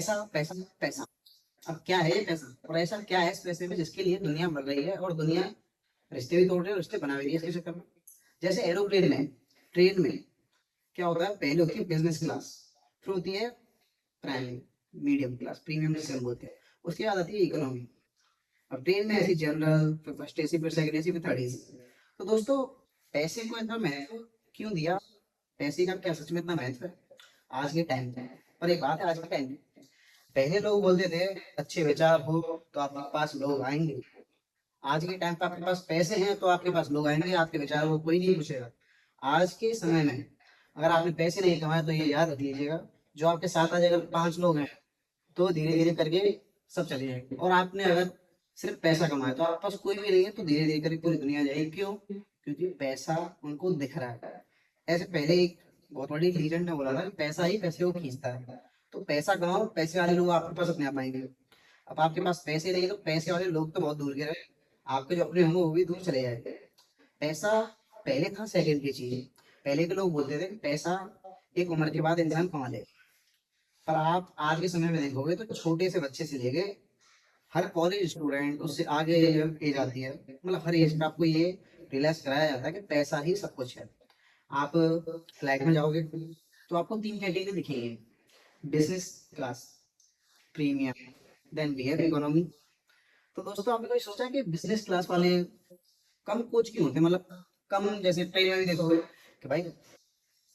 पैसा पैसा पैसा। अब क्या है ये पैसा, और ऐसा क्या है इस पैसे में जिसके लिए दुनिया मर रही है, और दुनिया रिश्ते भी तोड़ रही है, रिश्ते बना भी रही है इसके चक्कर में। जैसे एरोप्लेन में, ट्रेन में क्या होता है, पहले होती है बिजनेस क्लास, फिर होती है प्राइमरी, मीडियम क्लास, प्रीमियम जिसे हम बोलते हैं, उसके बाद आती है इकोनॉमी। अब ट्रेन में ऐसी जनरल, फिर फर्स्ट एसी, फिर सेकंड एसी, फिर थर्ड एसी। तो दोस्तों, पैसे को इतना महत्व क्यों दिया, पैसे का क्या सच में इतना महत्व है आज के टाइम पे? पर एक बात है, आज के टाइम में पहले लोग बोलते थे अच्छे विचार हो तो आपके पास लोग आएंगे। आज के टाइम पे आपके पास पैसे हैं तो आपके पास लोग आएंगे, आपके विचार को कोई नहीं पूछेगा। आज के समय में अगर आपने पैसे नहीं कमाए तो ये याद रख लीजिएगा, जो आपके साथ आज अगर 5 लोग हैं तो धीरे धीरे करके सब चले जाएंगे। और आपने अगर सिर्फ पैसा कमाया तो आपके पास कोई भी नहीं है तो धीरे धीरे करके पूरी दुनिया जाएगी। क्यों? क्योंकि पैसा उनको दिख रहा है। ऐसे पहले एक बहुत बड़ी लीजेंड ने बोला था कि पैसा ही पैसे को खींचता है। तो पैसा कमाओ, पैसे वाले लोग आपके पास अपने आप आएंगे। अब आपके पास पैसे नहीं है तो पैसे वाले लोग तो बहुत दूर के रहे, आपके जो अपने होंगे वो भी दूर चले जाएंगे। पैसा पहले था सेकंड की चीज। पहले के लोग बोलते थे कि पैसा एक उम्र के बाद इंसान कमा ले। पर आप आज के समय में देखोगे तो छोटे से बच्चे से लेके हर कॉलेज स्टूडेंट, उससे आगे एज आती है, मतलब हर एज में आपको ये रियलाइज कराया जाता है कि पैसा ही सब कुछ है। आप फ्लाइट में जाओगे तो आपको 3 कैटेगरी दिखेंगे, business class, premium, then we have economy. तो दोस्तों, आपने कभी सोचा है कि बिजनेस क्लास वाले कम कोच क्यों होते हैं? मतलब कम, जैसे ट्रेन में भी देखोगे कि भाई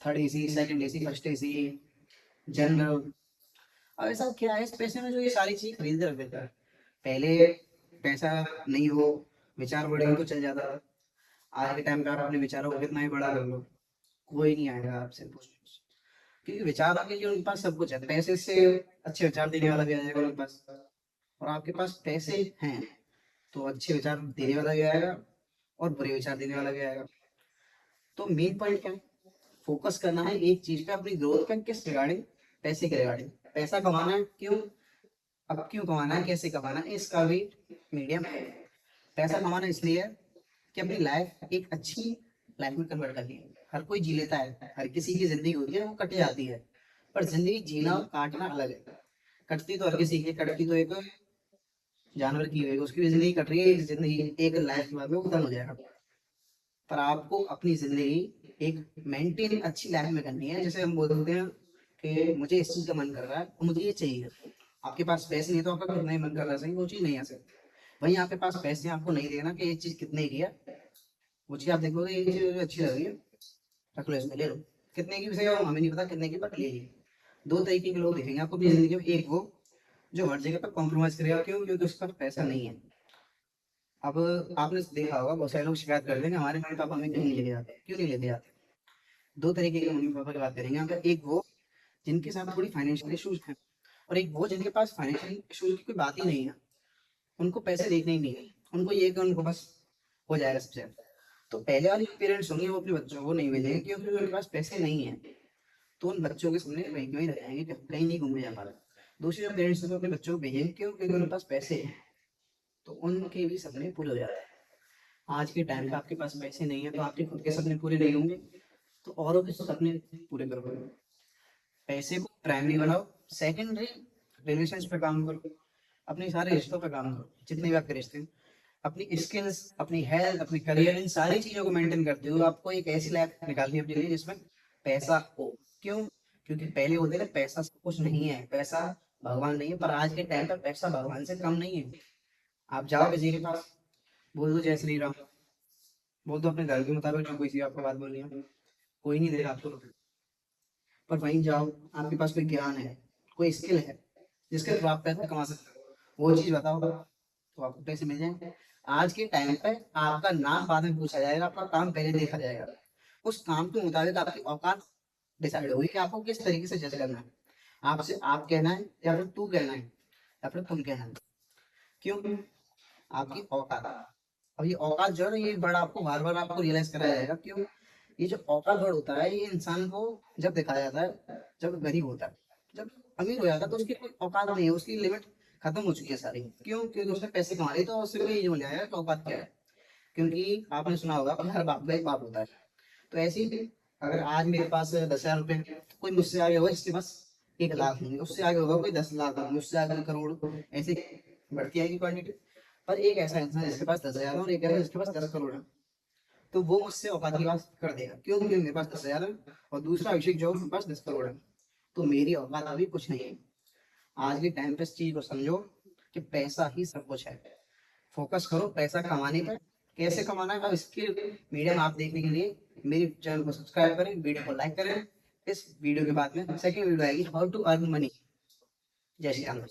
third AC, second AC, first AC, general. अब ऐसा क्या है इस पैसे में जो ये सारी चीज खरीद के रख देता है? पहले पैसा नहीं हो, विचार बड़े हो तो चल जाता था। आज के टाइम पे आप अपने विचारों को कितना ही बड़ा कर लो, कोई नहीं आएगा आपसे पूछने, क्योंकि विचार के लिए उनके पास सब कुछ है। पैसे से अच्छे विचार देने वाला भी आ जाएगा उनके पास, और आपके पास पैसे हैं तो अच्छे विचार देने वाला भी आएगा और बुरे विचार देने वाला भी आएगा। तो मेन पॉइंट क्या है? फोकस करना है एक चीज पे, अपनी ग्रोथ पे, किस रिगार्डिंग? पैसे के रिगार्डिंग। पैसा कमाना है, क्यों? अब क्यों कमाना है, कैसे कमाना है, इसका भी मीडियम है। पैसा कमाना इसलिए है कि अपनी लाइफ एक अच्छी लाइफ में कन्वर्ट करनी है। हर कोई जी लेता है, हर किसी की जिंदगी होती है वो कट जाती है, पर जिंदगी जीना और काटना अलग है। कटती तो हर किसी की, कटती तो एक जानवर की होगी, उसकी भी जिंदगी कट रही है, एक जिंदगी एक लाइफ के बाद में वो खत्म हो जाएगा। पर आपको अपनी जिंदगी एक मेंटेन अच्छी लाइफ में करनी है। जैसे हम बोलते हैं कि मुझे इस चीज का मन कर रहा है और मुझे ये चाहिए, आपके पास पैसे नहीं तो आपका कितना ही मन कर रहा है, सही वो चीज नहीं आ सकती। वहीं आपके पास पैसे, आपको नहीं देना कि ये चीज कितने की है, वो चीज आप देखोगे ये चीज मुझे अच्छी लग रही है, रख लो, इसमें ले लो। कितने की भी सही हो, हमें नहीं पता कितने की, बट ले ली। दो तरीके के लोग दिखेंगे आपको अपनी जिंदगी में। एक वो जो हर जगह पर कॉम्प्रोमाइज करेगा, क्यों? क्योंकि उसके पास पैसा नहीं है। अब आपने देखा होगा बहुत सारे लोग शिकायत करते हैं कि हमारे मम्मी पापा हमें कहीं नहीं लेके जाते, क्यों नहीं लेके जाते? दो तरीके के मम्मी पापा की बात करेंगे यहाँ पे। एक वो जिनके साथ थोड़ी फाइनेंशियल इश्यूज हैं, और एक वो जिनके पास फाइनेंशियल इश्यूज की कोई बात ही नहीं है, उनको पैसे देखने ही नहीं है, उनको ये कि उनको बस हो जाएगा सबसे ज्यादा। तो पहले वाले पेरेंट्स होंगे वो अपने बच्चों को नहीं भेजेंगे क्योंकि उनके पास पैसे नहीं है, तो उन बच्चों के सामने वहीं क्यों ही रह जाएंगे कि कहीं नहीं घूमने जा पा रहे। दूसरे जो पेरेंट्स होंगे अपने बच्चों को भेजेंगे क्यों? क्योंकि उनके पास पैसे हैं, तो उनके भी सपने पूरे हो जाते हैं। आज के टाइम पे आपके पास पैसे नहीं है तो आपके खुद के सपने पूरे नहीं होंगे, तो औरों के सपने पूरे करोगे। पैसे को प्राइमरी बनाओ, सेकेंडरी रिलेशंस पे काम करो, अपने सारे रिश्तों पे काम करो, जितने भी आपके रिश्ते हैं। अपनी स्किल्स, अपनी हेल्थ, अपनी करियर, इन सारी चीजों को मेंटेन करते हुए आपको एक ऐसी लाइफ निकालनी है अपने लिए जिसमें पैसा हो। क्यों? क्योंकि पहले होते थे पैसा सब कुछ नहीं है, पैसा भगवान नहीं है। पर आज के टाइम पर पैसा भगवान से कम नहीं है। आप जाओ किसी के पास, बोल दो जय श्री राम, बोल दो अपने धर्म के मुताबिक जो कोई सी आपको बात बोलनी है, कोई नहीं देगा आपको। पर वहीं जाओ, आपके पास कोई ज्ञान है, कोई स्किल है जिसके थ्रू आप पैसा कमा सकते हो, वो चीज बताओ तो आपको पैसे मिल जाएंगे। आज के टाइम पे आपका नाम बाद में पूछा जाएगा, आपका काम पहले देखा जाएगा। उस काम के मुताबिक आपकी औकात डिसाइड होगी कि आपको किस तरीके से जज करना है। आपसे आप कहना है या फिर तू कहना है या फिर तुम कहना है। क्यों? आपकी औकात। अब ये औकात जो है ना, ये बड़ा आपको बार बार आपको रियलाइज कराया जाएगा। क्यों? ये जो औकात वर्ड होता है ये इंसान को जब दिखाया जाता है जब गरीब होता है। जब अमीर हो जाता है तो उसकी कोई औकात नहीं है, उसकी लिमिट खत्म हो चुकी है सारी। क्यों? क्योंकि उसने पैसे कमा लिए तो उससे कोई ये बोल जाएगा कि औकात क्या है। क्योंकि आपने सुना होगा कि हर बाप का एक बाप होता है। तो ऐसे ही अगर आज मेरे पास 10,000 रुपए, कोई मुझसे आगे होगा जिसके पास 1 लाख होंगे, उससे आगे होगा कोई 10 लाख होंगे, उससे आगे करोड़, ऐसे बढ़ती आएगी क्वांटिटी। पर एक ऐसा इंसान जिसके पास 10,000 है और एक ऐसा जिसके पास 10 करोड़ है, तो वो मुझसे औकात की बात कर देगा, क्यों? क्योंकि मेरे पास 10,000 है और दूसरा अभिषेक जो है उसके पास 10 करोड़ है, तो मेरी औकात अभी कुछ नहीं है। आज के टाइम पे इस चीज को समझो कि पैसा ही सब कुछ है। फोकस करो पैसा कमाने पर। कैसे कमाना है अब इसके मीडियम आप देखने के लिए मेरे चैनल को सब्सक्राइब करें, वीडियो को लाइक करें। इस वीडियो के बाद में सेकंड वीडियो आएगी, हाउ टू अर्न मनी। जय श्री राम।